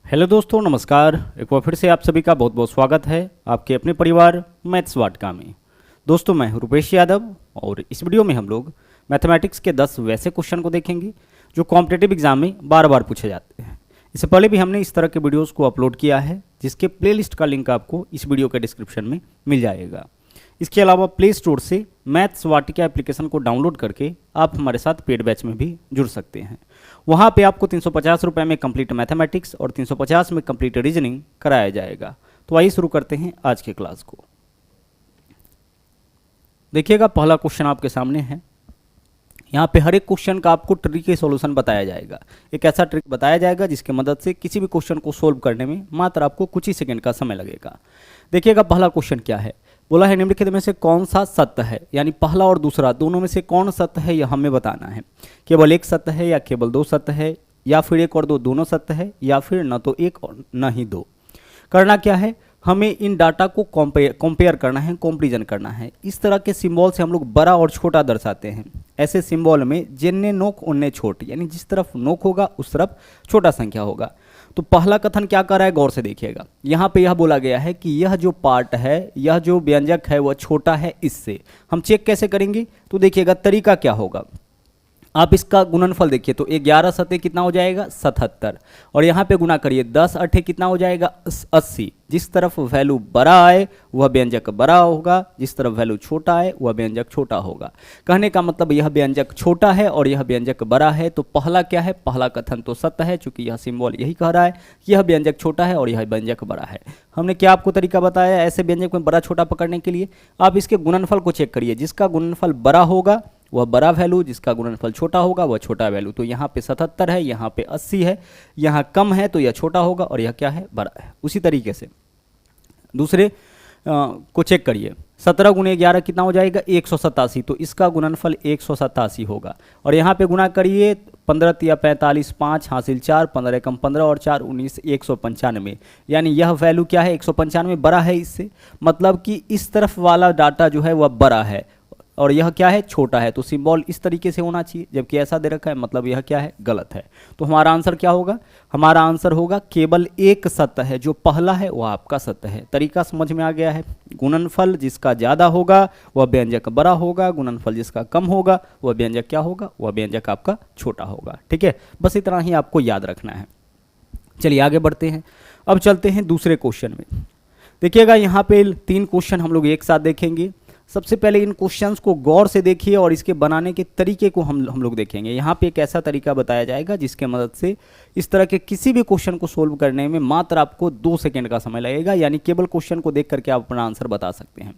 Hello दोस्तों, नमस्कार। एक बार फिर से आप सभी का बहुत बहुत स्वागत है आपके अपने परिवार मैथ्स वाटका में। दोस्तों, मैं हूं रुपेश यादव और इस वीडियो में हम लोग मैथमेटिक्स के 10 वैसे क्वेश्चन को देखेंगे जो कॉम्पिटिटिव एग्जाम में बार बार पूछे जाते हैं। इससे पहले भी हमने इस तरह के वीडियोज़ को अपलोड किया है, जिसके प्लेलिस्ट का लिंक आपको इस वीडियो के डिस्क्रिप्शन में मिल जाएगा। इसके अलावा प्ले स्टोर से मैथ्स वाटिका एप्लीकेशन को डाउनलोड करके आप हमारे साथ पेड बैच में भी जुड़ सकते हैं। वहाँ पे आपको 350 रुपये में कंप्लीट मैथमेटिक्स और 350 में कंप्लीट रीजनिंग कराया जाएगा। तो आइए शुरू करते हैं आज के क्लास को। देखिएगा, पहला क्वेश्चन आपके सामने है। यहाँ पे हर एक क्वेश्चन का आपको ट्रिक के सॉल्यूशन बताया जाएगा। एक ऐसा ट्रिक बताया जाएगा जिसकी मदद से किसी भी क्वेश्चन को सोल्व करने में मात्र आपको कुछ ही सेकंड का समय लगेगा। देखिएगा, पहला क्वेश्चन क्या है। बोला है निम्नलिखित में से कौन सा सत्य है, यानी पहला और दूसरा दोनों में से कौन सत्य है यह हमें बताना है। केवल एक सत्य है या केवल दो सत्य है, या फिर एक और दो दोनों सत्य है, या फिर न तो एक और न ही दो। करना क्या है, हमें इन डाटा को कंपेयर करना है, कंपैरिजन करना है। इस तरह के सिंबल से हम लोग बड़ा और छोटा दर्शाते हैं। ऐसे सिंबल में जिन्ने नोक उन्ने छोट, यानी जिस तरफ नोक होगा उस तरफ छोटा संख्या होगा। तो पहला कथन क्या कर रहा है, गौर से देखिएगा। यहाँ पे यह बोला गया है कि यह जो पार्ट है, यह जो व्यंजक है वह छोटा है इससे। हम चेक कैसे करेंगे, तो देखिएगा तरीका क्या होगा। आप इसका गुणनफल देखिए तो 11 सते कितना हो जाएगा 77, और यहाँ पे गुना करिए 10 अठे कितना हो जाएगा 80। जिस तरफ वैल्यू बड़ा आए वह व्यंजक बड़ा होगा, जिस तरफ वैल्यू छोटा आए वह व्यंजक छोटा होगा। कहने का मतलब यह व्यंजक छोटा है और यह व्यंजक बड़ा है। तो पहला क्या है, पहला कथन तो सत्य है, चूंकि यह सिंबल यही कह रहा है कि यह व्यंजक छोटा है और यह व्यंजक बड़ा है। हमने क्या आपको तरीका बताया ऐसे व्यंजक में बड़ा छोटा पकड़ने के लिए। आप इसके गुणनफल को चेक करिए, जिसका गुणनफल बड़ा होगा वह बड़ा वैल्यू, जिसका गुणनफल छोटा होगा वह छोटा वैल्यू। तो यहाँ पे 77 है, यहाँ पे 80 है, यहाँ कम है तो यह छोटा होगा और यह क्या है, बड़ा है। उसी तरीके से दूसरे को चेक करिए। 17 गुणे 11 कितना हो जाएगा 187, तो इसका गुणनफल 187 होगा। और यहाँ पे गुना करिए 15 तिया 45, 5 हासिल 4, 15 कम 15 और 4 19, 195। यानी यह वैल्यू क्या है 195 बड़ा है इससे। मतलब कि इस तरफ वाला डाटा जो है वह बड़ा है और यह क्या है, छोटा है। तो सिंबल इस तरीके से होना चाहिए, जबकि ऐसा दे रखा है, मतलब यह क्या है, गलत है। तो हमारा आंसर क्या होगा, हमारा आंसर होगा केवल एक सत्य है, जो पहला है वह आपका सत्य है। तरीका समझ में आ गया है। गुणनफल जिसका ज़्यादा होगा वह व्यंजक बड़ा होगा, गुणनफल जिसका कम होगा वह व्यंजक क्या होगा, वह व्यंजक आपका छोटा होगा। ठीक है, बस इतना ही आपको याद रखना है। चलिए आगे बढ़ते हैं। अब चलते हैं दूसरे क्वेश्चन में। देखिएगा, यहाँ पे 3 क्वेश्चन हम लोग एक साथ देखेंगे। सबसे पहले इन क्वेश्चंस को गौर से देखिए और इसके बनाने के तरीके को हम लोग देखेंगे। यहाँ पे एक ऐसा तरीका बताया जाएगा जिसके मदद से इस तरह के किसी भी क्वेश्चन को सोल्व करने में मात्र आपको 2 सेकंड का समय लगेगा, यानी केवल क्वेश्चन को देख करके आप अपना आंसर बता सकते हैं।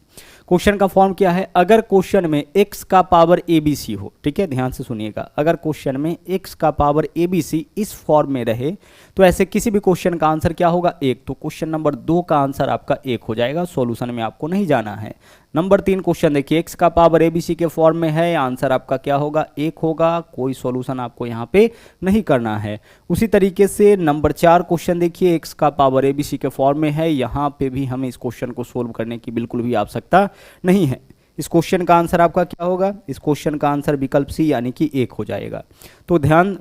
क्वेश्चन का फॉर्म क्या है, अगर क्वेश्चन में x का पावर ABC हो, ठीक है, ध्यान से सुनिएगा। अगर क्वेश्चन में x का पावर ABC इस फॉर्म में रहे तो ऐसे किसी भी क्वेश्चन का आंसर क्या होगा 1। तो क्वेश्चन नंबर 2 का आंसर आपका 1 हो जाएगा। सॉल्यूशन में आपको नहीं जाना है। नंबर 3 क्वेश्चन देखिए, x का पावर ABC के फॉर्म में है, आंसर आपका क्या होगा 1 होगा। कोई सॉल्यूशन आपको यहाँ पे नहीं करना है। उसी तरीके से नंबर 4 क्वेश्चन देखिए, x का पावर ABC के फॉर्म में है, यहाँ पे भी हमें इस क्वेश्चन को सोल्व करने की बिल्कुल भी आवश्यकता नहीं है। इस क्वेश्चन का आंसर आपका क्या होगा, इस क्वेश्चन का आंसर विकल्प सी यानी कि 1 हो जाएगा। तो ध्यान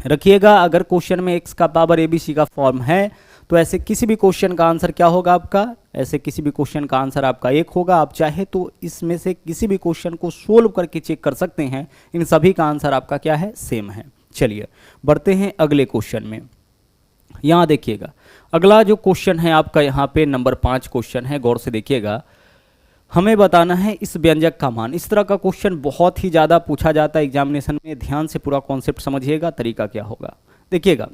रखिएगा, अगर क्वेश्चन में x का पावर ABC का फॉर्म है तो ऐसे किसी भी क्वेश्चन का आंसर क्या होगा आपका, ऐसे किसी भी क्वेश्चन का आंसर आपका 1 होगा। आप चाहे तो इसमें से किसी भी क्वेश्चन को सोल्व करके चेक कर सकते हैं, इन सभी का आंसर आपका क्या है, सेम है। चलिए बढ़ते हैं अगले क्वेश्चन में। यहाँ देखिएगा, अगला जो क्वेश्चन है आपका यहाँ पे नंबर 5 क्वेश्चन है। गौर से देखिएगा, हमें बताना है इस व्यंजक का मान। इस तरह का क्वेश्चन बहुत ही ज़्यादा पूछा जाता है एग्जामिनेशन में। ध्यान से पूरा कॉन्सेप्ट समझिएगा, तरीका क्या होगा। देखिएगा,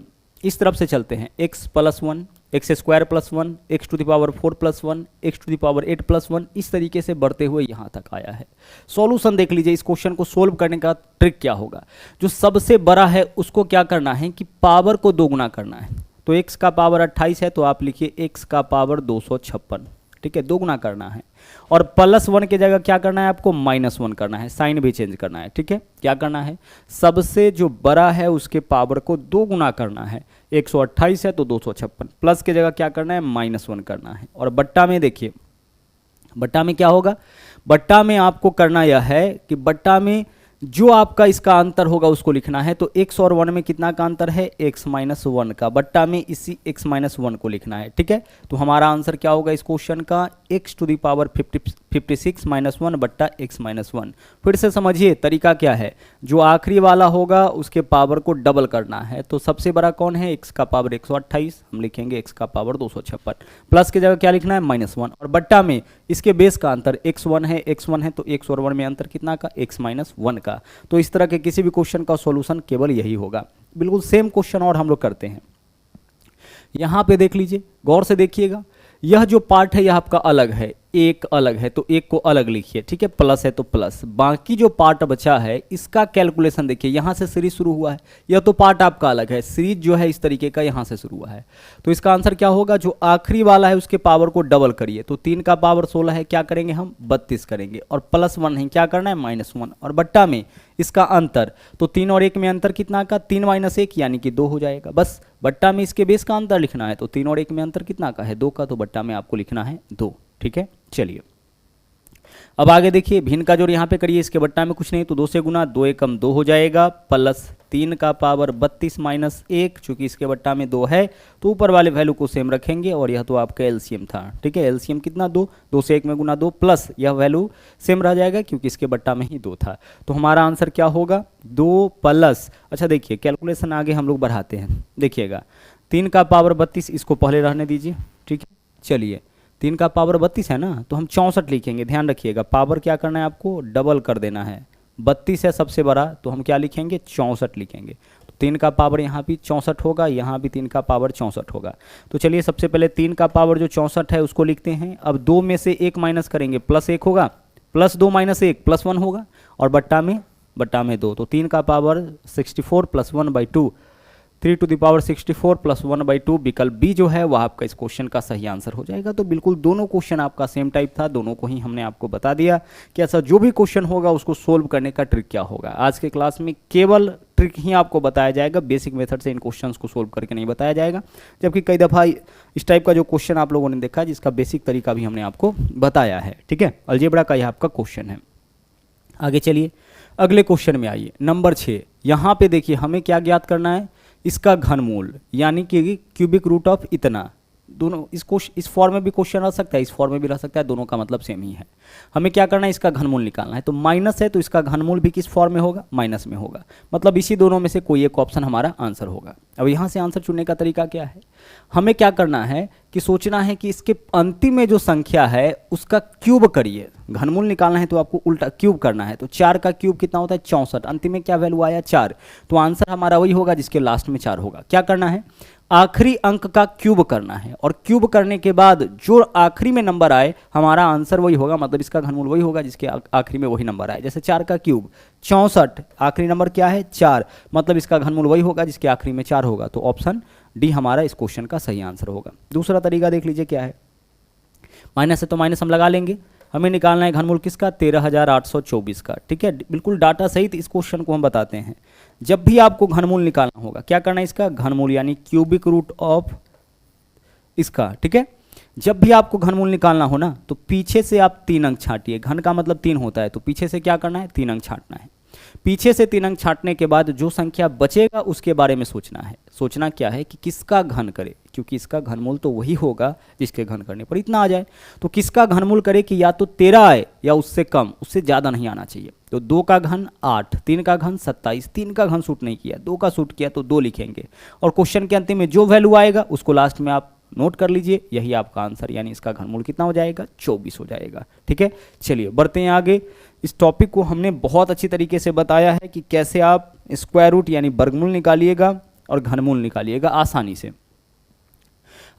इस तरफ से चलते हैं, x + 1, x² + 1, x⁴ + 1, x⁴ 8 + 1, इस तरीके से बढ़ते हुए यहाँ तक आया है। सॉल्यूशन देख लीजिए, इस क्वेश्चन को सोल्व करने का ट्रिक क्या होगा। जो सबसे बड़ा है उसको क्या करना है कि पावर को 2 गुना करना है। तो x का पावर 28 है तो आप लिखिए x का पावर 256, ठीक है, 2 गुना करना है। और +1 की जगह क्या करना है आपको, -1 करना है, साइन भी चेंज करना है। ठीक है, क्या करना है, सबसे जो बड़ा है उसके पावर को 2 गुना करना है। 128 है तो 256, प्लस की जगह क्या करना है, -1 करना है। और बट्टा में देखिए, बट्टा में क्या होगा, बट्टा में आपको करना यह है कि बट्टा में जो आपका इसका अंतर होगा उसको लिखना है। तो x और 1 में कितना का अंतर है, x माइनस 1 का, बट्टा में इसी x माइनस 1 को लिखना है। ठीक है, तो हमारा आंसर क्या होगा इस क्वेश्चन का, x to the power 56 minus 1 बट्टा x माइनस 1। फिर से समझिए तरीका क्या है, जो आखिरी वाला होगा उसके पावर को डबल करना है। तो सबसे बड़ा कौन है, x का पावर 128, हम लिखेंगे x का पावर 256, प्लस की जगह क्या लिखना है -1, और बट्टा में इसके बेस का अंतर x1 है, तो x और 1 में अंतर कितना का, x माइनस 1 का। तो इस तरह के किसी भी क्वेश्चन का सॉल्यूशन केवल यही होगा। बिल्कुल सेम क्वेश्चन और हम लोग करते हैं। यहां पे देख लीजिए, गौर से देखिएगा, यह जो पार्ट है यह आपका अलग है, एक अलग है, तो एक को अलग लिखिए। ठीक है, प्लस है तो प्लस, बाकी जो पार्ट बचा है इसका कैलकुलेशन देखिए, यहां से सीरीज शुरू हुआ है, यह तो पार्ट आपका अलग है, सीरीज जो है इस तरीके का यहां से शुरू हुआ है। तो इसका आंसर क्या होगा, जो आखिरी वाला है उसके पावर को डबल करिए। तो 3 का पावर 16 है, क्या करेंगे हम 32 करेंगे, और +1 है, क्या करना है -1, और बट्टा में इसका अंतर, तो 3 और 1 में अंतर कितना का, 3 माइनस 1 यानी कि 2 हो जाएगा। बस बट्टा में इसके बेस का अंतर लिखना है, तो 3 और 1 में अंतर कितना का है, 2 का, तो बट्टा में आपको लिखना है 2। ठीक है, चलिए अब आगे देखिए, भिन्न का जोड़ यहाँ पे करिए, इसके बट्टा में कुछ नहीं, तो 2 से गुना, 2 एकम 2 हो जाएगा, प्लस 3 का पावर 32 माइनस 1, चूंकि इसके बट्टा में 2 है तो ऊपर वाले वैल्यू को सेम रखेंगे, और यह तो आपका एलसीएम था। ठीक है, एलसीएम कितना 2, 2 से 1 में गुना 2, प्लस यह वैल्यू सेम रह जाएगा क्योंकि इसके बट्टा में ही 2 था। तो हमारा आंसर क्या होगा, 2 प्लस, अच्छा देखिए कैलकुलेशन आगे हम लोग बढ़ाते हैं, देखिएगा 3 का पावर 32, इसको पहले रहने दीजिए। ठीक है, चलिए 3 का पावर 32 है ना, तो हम 64 लिखेंगे। ध्यान रखिएगा, पावर क्या करना है आपको, डबल कर देना है। 32 है सबसे बड़ा, तो हम क्या लिखेंगे 64 लिखेंगे। तो 3 का पावर यहाँ भी 64 होगा, यहाँ भी 3 का पावर 64 होगा। तो चलिए सबसे पहले 3 का पावर जो 64 है उसको लिखते हैं। अब 2 में से 1 माइनस करेंगे, +1 होगा, +2 माइनस 1 +1 होगा, और बट्टा में 2, तो 3 का पावर 64 + 1/2, 3 टू द पावर 64 + 1/2, विकल्प बी जो है वह आपका इस क्वेश्चन का सही आंसर हो जाएगा। तो बिल्कुल दोनों क्वेश्चन आपका सेम टाइप था, दोनों को ही हमने आपको बता दिया कि ऐसा जो भी क्वेश्चन होगा उसको सोल्व करने का ट्रिक क्या होगा। आज के क्लास में केवल ट्रिक ही आपको बताया जाएगा, बेसिक मेथड से इन क्वेश्चंस को सोल्व करके नहीं बताया जाएगा। जबकि कई दफ़ा इस टाइप का जो क्वेश्चन आप लोगों ने देखा जिसका बेसिक तरीका भी हमने आपको बताया है। ठीक है, अलजेब्रा का यह आपका क्वेश्चन है। आगे चलिए अगले क्वेश्चन में आइए, नंबर 6। यहाँ पे देखिए हमें क्या ज्ञात करना है, इसका घनमूल, यानी कि क्यूबिक रूट ऑफ इतना। दोनों इस फॉर्म में भी क्वेश्चन आ सकता है, इस फॉर्म में भी रह सकता है, दोनों का मतलब सेम ही है। हमें क्या करना है, इसका घनमूल निकालना है। तो माइनस है तो इसका घनमूल भी किस फॉर्म में होगा, माइनस में होगा, मतलब इसी दोनों में से कोई एक ऑप्शन हमारा आंसर होगा। अब यहाँ से आंसर चुनने का तरीका क्या है, हमें क्या करना है कि सोचना है कि इसके अंतिम में जो संख्या है उसका क्यूब करिए। घनमूल निकालना है तो आपको उल्टा क्यूब करना है। तो 4 का क्यूब कितना होता है 64, अंतिम में क्या वैल्यू आया 4, तो आंसर हमारा वही होगा जिसके लास्ट में 4 होगा। क्या करना है, आखिरी अंक का क्यूब करना है, और क्यूब करने के बाद जो आखिरी में नंबर आए हमारा आंसर वही होगा, मतलब इसका घनमूल वही होगा जिसके आखिरी में वही नंबर आए। जैसे 4 का क्यूब 64, आखिरी नंबर क्या है 4, मतलब इसका घनमूल वही होगा जिसके आखिरी में 4 होगा। तो ऑप्शन डी हमारा इस क्वेश्चन का सही आंसर होगा। दूसरा तरीका देख लीजिए क्या है, माइनस है तो माइनस हम लगा लेंगे, हमें निकालना है घनमूल किसका 13,824 का। ठीक है, बिल्कुल डाटा सहित इस क्वेश्चन को हम बताते हैं। जब भी आपको घनमूल निकालना होगा क्या करना है, इसका घनमूल यानी क्यूबिक रूट ऑफ इसका। ठीक है, जब भी आपको घनमूल निकालना हो ना तो पीछे से आप 3 अंक छाटिए, घन का मतलब 3 होता है, तो पीछे से क्या करना है 3 अंक छाटना है। पीछे से 3 अंक छाटने के बाद जो संख्या बचेगा उसके बारे में सोचना है। सोचना क्या है कि किसका घन करे, क्योंकि इसका घनमूल तो वही होगा जिसके घन करने पर इतना आ जाए। तो किसका घनमूल करे कि या तो 13 आए या उससे कम, उससे ज़्यादा नहीं आना चाहिए। तो 2 का घन 8, 3 का घन 27, 3 का घन सूट नहीं किया, 2 का सूट किया तो 2 लिखेंगे, और क्वेश्चन के अंतिम में जो वैल्यू आएगा उसको लास्ट में आप नोट कर लीजिए, यही आपका आंसर, यानी इसका घनमूल कितना हो जाएगा 24 हो जाएगा। ठीक है, चलिए बढ़ते हैं आगे। इस टॉपिक को हमने बहुत अच्छी तरीके से बताया है कि कैसे आप स्क्वायर रूट यानी वर्गमूल निकालिएगा और घनमूल निकालिएगा आसानी से।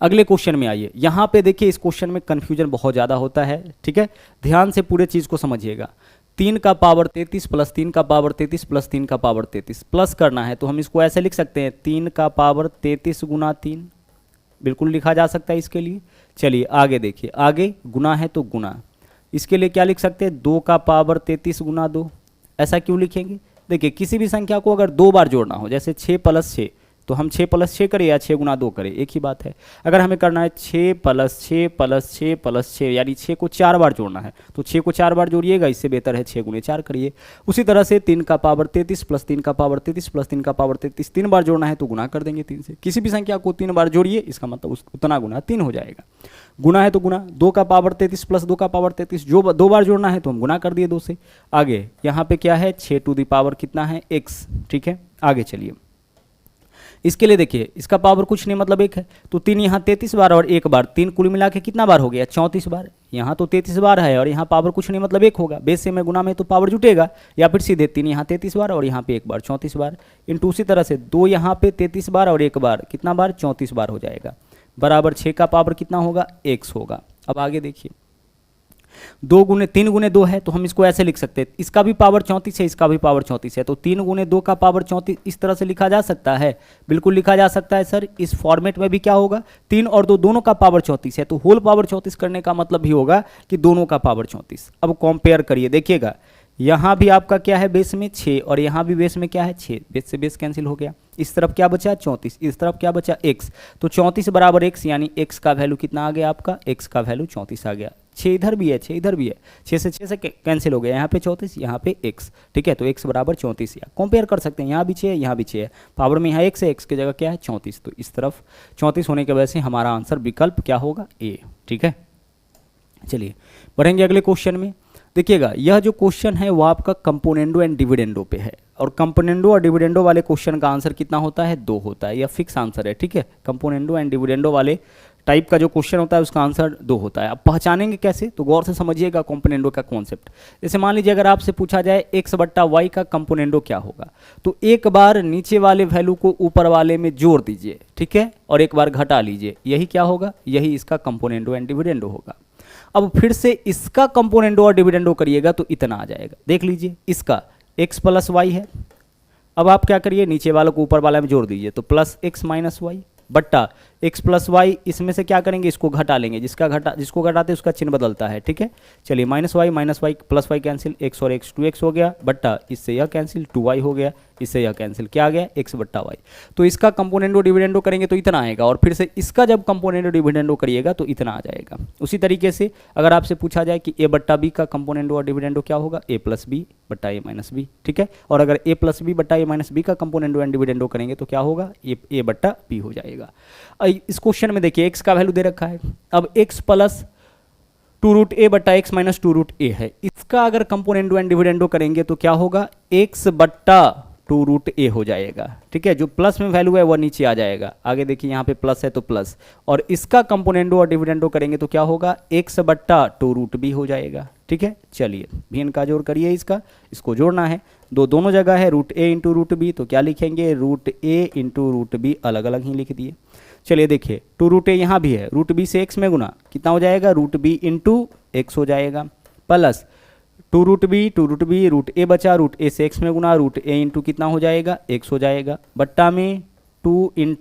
अगले क्वेश्चन में आइए, यहाँ पे देखिए इस क्वेश्चन में कन्फ्यूजन बहुत ज़्यादा होता है। ठीक है, ध्यान से पूरे चीज़ को समझिएगा। 3 का पावर 33 प्लस 3 का पावर 33 प्लस 3 का पावर 33 प्लस करना है, तो हम इसको ऐसे लिख सकते हैं 3 का पावर 33 गुना 3, बिल्कुल लिखा जा सकता है इसके लिए। चलिए आगे देखिए, आगे गुना है तो गुना, इसके लिए क्या लिख सकते हैं 2 का पावर 33 गुना 2। ऐसा क्यों लिखेंगे, देखिए किसी भी संख्या को अगर 2 बार जोड़ना हो, जैसे 6 + 6 तो हम 6 + 6 करें या 6 × 2 करें, एक ही बात है। अगर हमें करना है 6 + 6 + 6 + 6 यानी 6 को 4 बार जोड़ना है, तो 6 को 4 बार जोड़िएगा, इससे बेहतर है 6 × 4 करिए। उसी तरह से 3 का पावर 33 + 3 का पावर 33 + 3 का पावर 33 3 बार जोड़ना है तो गुना कर देंगे 3 से। किसी भी संख्या को 3 बार जोड़िए, इसका मतलब उतना गुना 3 हो जाएगा। गुना है तो गुना, 2 का पावर 33 + 2 का पावर 33, जो 2 बार जोड़ना है तो हम गुना कर दिए 2 से। आगे यहाँ पे क्या है, 6 टू द पावर कितना है, x, ठीक है। आगे चलिए, इसके लिए देखिए इसका पावर कुछ नहीं मतलब 1 है, तो 3 यहाँ 33 बार और 1 बार, 3 कुल मिला के कितना बार हो गया, 34 बार। यहाँ तो 33 बार है और यहाँ पावर कुछ नहीं मतलब 1 होगा, बेस से में गुना में तो पावर जुटेगा, या फिर सीधे 3 यहाँ 33 बार और यहाँ पे 1 बार 34 बार, इंटू उसी तरह से 2 यहाँ पे 33 बार और 1 बार कितना बार, 34 बार हो जाएगा, बराबर 6 का पावर कितना होगा, x होगा। अब आगे देखिए, 3 गुने 2 है तो हम इसको ऐसे लिख सकते हैं, इसका भी पावर 34 है, इसका भी पावर 34 है, तो 3 गुने 2 का पावर 34 इस तरह से लिखा जा सकता है, बिल्कुल लिखा जा सकता है सर। इस फॉर्मेट में भी क्या होगा, 3 और 2 दोनों का पावर 34 है, तो होल पावर 34 करने का मतलब भी होगा कि दोनों का पावर 34। अब कंपेयर करिए, देखिएगा यहाँ भी आपका क्या है, बेस में 6 और यहाँ भी बेस में क्या है 6, बेस से बेस कैंसिल हो गया, इस तरफ क्या बचा 34, इस तरफ क्या बचा x, तो 34 बराबर x, यानी x का वैल्यू कितना आ गया आपका, x का वैल्यू 34 आ गया। 6 इधर भी है, 6 इधर भी है, 6 से कैंसिल हो गया, यहाँ पे 34 यहाँ पे x, ठीक है, तो x बराबर 34। या कंपेयर कर सकते हैं, यहाँ भी 6 है यहाँ भी 6 है, पावर में यहाँ x है, x की जगह क्या है 34, तो इस तरफ 34 होने की वजह से हमारा आंसर विकल्प क्या होगा, a, ठीक है। चलिए बढ़ेंगे अगले क्वेश्चन में। देखिएगा यह जो क्वेश्चन है वो आपका कंपोनेंडो एंड डिविडेंडो पे है, और कंपोनेंडो और डिविडेंडो वाले क्वेश्चन का आंसर कितना होता है, 2 होता है, यह फिक्स आंसर है, ठीक है। कंपोनेंडो एंड डिविडेंडो वाले टाइप का जो क्वेश्चन होता है उसका आंसर 2 होता है। अब पहचानेंगे कैसे, तो गौर से समझिएगा कंपोनेंडो का कॉन्सेप्ट। जैसे मान लीजिए अगर आपसे पूछा जाए x/y का कंपोनेंडो क्या होगा, तो एक बार नीचे वाले वैल्यू को ऊपर वाले में जोड़ दीजिए, ठीक है, और एक बार घटा लीजिए, यही क्या होगा, यही इसका कंपोनेंडो एंड डिविडेंडो होगा। अब फिर से इसका कंपोनेंडो और डिविडेंडो करिएगा तो इतना आ जाएगा, देख लीजिए इसका x + y है। अब आप क्या करिए, नीचे वालों को ऊपर वाला में जोड़ दीजिए, तो +x - y बट्टा x + y, इसमें से क्या करेंगे, इसको घटा लेंगे, जिसको घटाते उसका चिन्ह बदलता है, ठीक है। चलिए -y + y कैंसिल, x और x 2x हो गया, बट्टा इससे यह कैंसिल 2y हो गया, इससे यह कैंसिल, क्या आ गया x/y। तो इसका कंपोनेंडो डिविडेंडो करेंगे तो इतना आएगा, और फिर से इसका जब कंपोनेंडो डिविडेंडो करिएगा तो इतना आ जाएगा। उसी तरीके से अगर आपसे पूछा जाए कि a/b का कंपोनेंडो और डिविडेंडो क्या होगा, a + b बट्टा a - b, ठीक है, और अगर a + b बट्टा a - b का कंपोनेंडो एंड डिविडेंडो करेंगे तो क्या होगा, a/b हो जाएगा। इस क्वेश्चन में देखिए x का वैल्यू दे रखा है, अब x + 2√a बट्टा x - 2√a है, इसका अगर कंपोनेंडो एंड डिविडेंडो करेंगे तो क्या होगा, x/2√a हो जाएगा, ठीक है। जो प्लस में वैल्यू है वह नीचे आ जाएगा, आगे देखिए यहाँ पे प्लस है तो प्लस, और इसका कंपोनेंडो और डिविडेंडो करेंगे तो क्या होगा, x/2√b हो जाएगा, ठीक है। चलिए भिन्न का जोड़ करिए, इसको जोड़ना है, दोनों जगह है √a × √b, तो क्या लिखेंगे, √a × √b अलग अलग ही लिख दिए। चलिए देखिए 2√a यहाँ भी है, √b से x में गुना कितना हो जाएगा, √b × x हो जाएगा, प्लस 2√b √a बचा, √a से x में गुना, √a × कितना हो जाएगा, x हो जाएगा, बट्टा में 2 ×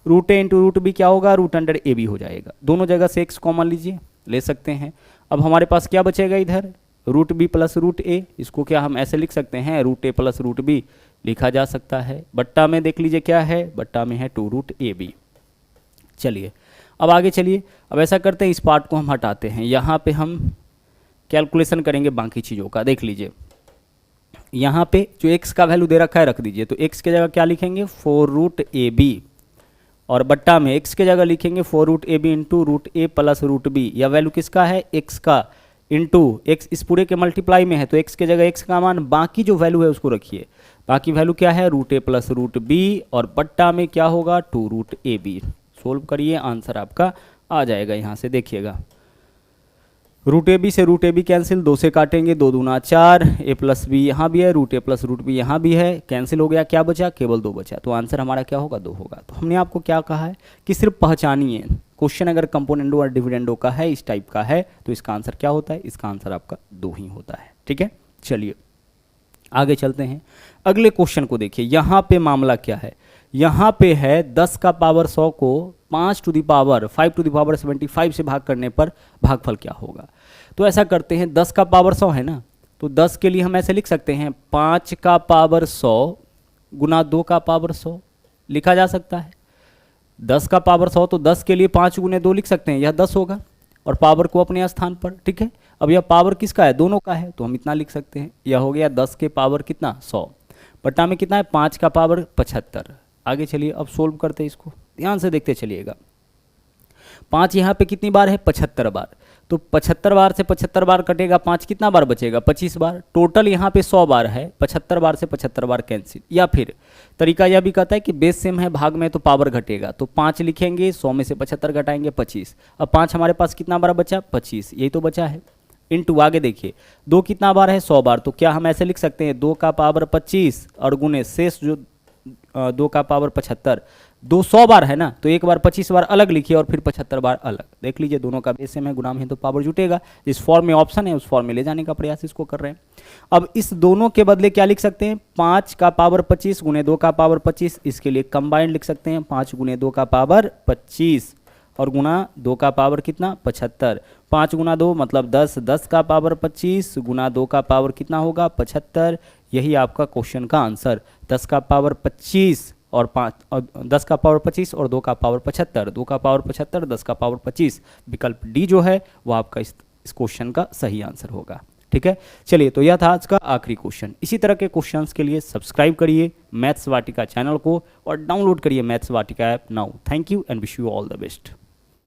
√a × √b क्या होगा, √ab हो जाएगा। दोनों जगह से x कॉमन लीजिए, ले सकते हैं। अब हमारे पास क्या बचेगा इधर, √b + √a, इसको क्या हम ऐसे लिख सकते हैं, √a + √b लिखा जा सकता है, बट्टा में देख लीजिए क्या है, बट्टा में है 2√ab। चलिए अब आगे चलिए, अब ऐसा करते हैं इस पार्ट को हम हटाते हैं, यहाँ पे हम कैलकुलेशन करेंगे बाकी चीज़ों का। देख लीजिए यहाँ पे जो x का वैल्यू दे रखा है रख दीजिए, तो x के जगह क्या लिखेंगे, 4√ab, और बट्टा में x के जगह लिखेंगे 4√ab × √a + √b, यह वैल्यू किसका है, x का, इंटू x इस पूरे के मल्टीप्लाई में है तो x के जगह x का मान, बाकी जो वैल्यू है उसको रखिए, बाकी वैल्यू क्या है, √a + √b, और बट्टा में क्या होगा, 2√ab। सोल्व करिए, आंसर आपका आ जाएगा। यहाँ से देखिएगा √ab से √ab कैंसिल, 2 से काटेंगे, 2 दूना 4, a + b यहाँ भी है, √a + √b यहाँ भी है, कैंसिल हो गया, क्या बचा, केवल 2 बचा, तो आंसर हमारा क्या होगा, 2 होगा। तो हमने आपको क्या कहा है कि सिर्फ पहचानिए, क्वेश्चन अगर कंपोनेंडो और डिविडेंडो का है, इस टाइप का है, तो इसका आंसर क्या होता है, इसका आंसर आपका 2 ही होता है, ठीक है। चलिए आगे चलते हैं, अगले क्वेश्चन को देखिए। यहाँ पे मामला क्या है, यहाँ पे है 10 का पावर 100 को 5 टू द पावर 75 से भाग करने पर भागफल क्या होगा। तो ऐसा करते हैं, 10 का पावर 100 है ना, तो 10 के लिए हम ऐसे लिख सकते हैं 5 का पावर 100 गुना 2 का पावर 100, लिखा जा सकता है। 10 का पावर 100, तो 10 के लिए 5 गुने 2 लिख सकते हैं, यह 10 होगा और पावर को अपने स्थान पर, ठीक है। अब यह पावर किसका है, दोनों का है, तो हम इतना लिख सकते हैं, यह हो गया 10 के पावर कितना 100, बटा में कितना है 5 का पावर 75। आगे चलिए अब सोल्व करते हैं इसको, ध्यान से देखते चलिएगा। 5 यहाँ पे कितनी बार है 75 बार, तो 75 बार से 75 बार कटेगा, 5 कितना बार बचेगा 25 बार। टोटल यहाँ पे 100 बार है, 75 बार से 75 बार कैंसिल। या फिर तरीका यह भी कहता है कि बेस सेम है, भाग में तो पावर घटेगा, तो 5 लिखेंगे, 100 में से 75 घटाएंगे 25। अब 5 हमारे पास कितना बार बचा 25, यही तो बचा है। इनटू आगे देखिए 2 कितना बार है 100 बार, तो क्या हम ऐसे लिख सकते हैं 2 का पावर 25 और गुने शेष जो 2 का पावर 75, 200 बार है ना, तो एक बार 25 बार अलग लिखिए और फिर 75 बार अलग। देख लीजिए दोनों का बेस सेम है, गुणा में है तो पावर जुटेगा। जिस फॉर्म में ऑप्शन है उस फॉर्म में ले जाने का प्रयास इसको कर रहे हैं। अब इस दोनों के बदले क्या लिख सकते हैं, 5 का पावर 25 गुने 2 का पावर 25, इसके लिए कंबाइंड लिख सकते हैं 5 गुने 2 का पावर 25 और गुना 2 का पावर कितना 75। 5 गुना 2 मतलब 10, 10 का पावर 25 गुना 2 का पावर कितना होगा 75। यही आपका क्वेश्चन का आंसर, 10 का पावर 25 और 10 का पावर 25 और 2 का पावर 75, 2 का पावर 75, 10 का पावर 25। विकल्प डी जो है वो आपका इस क्वेश्चन का सही आंसर होगा। ठीक है, चलिए तो यह था आज का आखिरी क्वेश्चन। इसी तरह के क्वेश्चंस के लिए सब्सक्राइब करिए मैथ्स वाटिका चैनल को और डाउनलोड करिए maths Vatika app now. Thank you and wish you all the best.